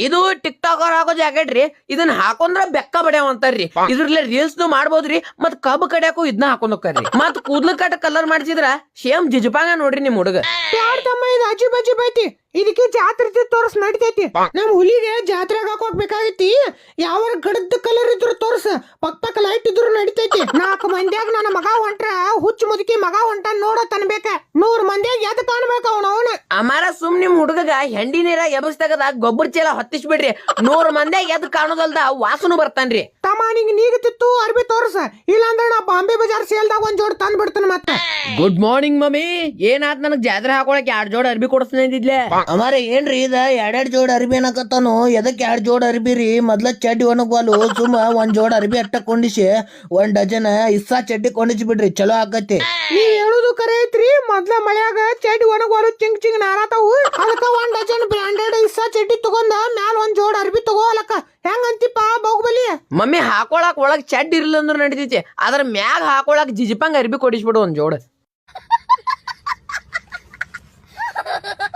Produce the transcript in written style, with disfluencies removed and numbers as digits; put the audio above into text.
ಇದು tick talk ಅವ್ರ ಹಾಕೋ ಜಾಕೆಟ್ ರೀ. ಇದನ್ನ ಹಾಕೊಂಡ್ರ ಬೆಕ್ಕ ಬಡ್ಯಾವ ಅಂತಾರ್ರಿ. ಇದ್ರಲ್ಲೇ ರೀಲ್ಸ್ ಮಾಡ್ಬೋದ್ರಿ. ಮತ್ ಕಬ್ಬ್ ಕಡ್ಯಾಕು ಇದನ್ನ ಹಾಕೊಂಡ್ ಹೋಗ್ತಾರ್ರಿ. ಮತ್ ಕೂದ್ಲ ಕಟ್ ಕಲರ್ ಮಾಡ್ಸಿದ್ರ ಸೇಮ್ ಜಿಜಪಾಂಗ ನೋಡ್ರಿ ನಿಮ್ ಹುಡುಗ. ತಮ್ಮ ಇದು ಅಜೀಬ್ ಅಜೀಬ್ ಐತಿ. ಇದಕ್ಕೆ ಜಾತ್ರೆ ತೋರ್ಸ್ ನಡಿತೈತಿ. ನಮ್ ಹುಲಿಗೆ ಜಾತ್ರೆಗೆ ಹಾಕೋಬೇಕಾಗೈತಿ. ಯಾವ ಗಡದ ಕಲರ್ ಇದ್ರು ತೋರ್ಸ, ಪಕ್ಕ ಲೈಟ್ ಇದ್ರು ನಡಿತೈತಿ. 4 ಮಂದಿಯಾಗ ನನ್ನ ಮಗ ಹೊಂಟ್ರ ಹುಚ್ಚ ಮುದುಕಿ ಮಗ ಹೊಂಟ ನೋಡ ತನ್ಬೇಕ. 100 ಮಂದಿಯಾಗ ಎದ್ ಕಾಣ್ಬೇಕ ಅವನ ಅಮಾರ ಸುಮ್ ನಿಮ್ ಹುಡುಗಗ ಹೆಂಡಿ ನೀರ ಎಬಸ್ತಗದ ಗೊಬ್ಬರ ಚೀಲ ಹೊತ್ತಿಸ್ ಬಿಡ್ರಿ. 100 ಮಂದಿಯಾಗ ಎದ್ ಕಾಣೋದಲ್ದ ವಾಸನು ಬರ್ತಾನ್ರಿ. ತಮ್ಮ ನಿಂಗೆ ನೀಗತಿತ್ತು ಅರ್ಬಿ ತೋರ್ಸ, ಇಲ್ಲಾಂದ್ರ ನಾ ಬಾಂಬೆ ಬಜಾರ್ ಸೇಲ್ದಾಗ ಒಂದ್ ಜೋಡ್ ತಂದ್ ಬಿಡ್ತಾನ. ಮತ್ತೆ ಗುಡ್ ಮಾರ್ನಿಂಗ್ ಮಮ್ಮಿ. ಏನಾತ್ ನನಗ್ ಜಾತ್ರೆ ಹಾಕೊಳಕ್ 2 ಜೋಡ್ ಅರ್ಬಿ ಕೊಡಿಸ್ತಿದ್ಲೆ. ಅಮಾರ ಏನ್ರಿ ಇದ 2 ಜೋಡ್ ಅರ್ಬಿ ಅನ್ನಕತ್ತಾನು. ಎದಕ್ 2 ಜೋಡ್ ಅರ್ಬಿ ರೀ? ಮೊದ್ಲ ಚಡ್ಡಿ ಒಣಗ್ವಾಲು, ಸುಮ್ಮ 1 ಜೋಡ್ ಅರ್ಬಿ ಅಟ್ಟ ಕೊಂಡಿಸಿ 1 ಡಜನ್ ಇಸ್ಸಾ ಚಡ್ಡಿ ಕೊಂಡಿಸಿ ಬಿಡ್ರಿ, ಚಲೋ ಆಕತಿ. ನೀವ್ ಹೇಳುದು ಕರೆ ಐತ್ರಿ. ಮೊದ್ಲ ಮಳ್ಯಾಗ ಚಡ್ಡಿ ಒಣಗೋರು ಚಿಂಗ್ ಚಿಂಗ್ ನಾರಾತಾವು. ಅದಕ್ಕ 1 ಡಜನ್ ಬ್ರಾಂಡೆಡ್ ಇಸ್ಸಾ ಚಡ್ಡಿ ತಗೊಂಡ ಮ್ಯಾಲ 1 ಜೋಡ್ ಅರ್ಬಿ ತಗೋ ಅಲಕ್ಕ. ಹೆಂಗಂತಿಪ್ಪ ಬಾಹುಬಲಿ? ಮಮ್ಮಿ ಹಾಕೊಳಕ್ ಒಳಗ್ ಚಡ್ಡಿ ಇರ್ಲಿಲ್ಲ ಅಂದ್ರ ನಡಿತೈತಿ. ಅದ್ರ ಮ್ಯಾಗ ಹಾಕೊಳಕ್ ಜಿಜಿಪಂಗ್ ಅರ್ಬಿ ಕೊಡಿಸ್ಬಿಡು 1 ಜೋಡ್.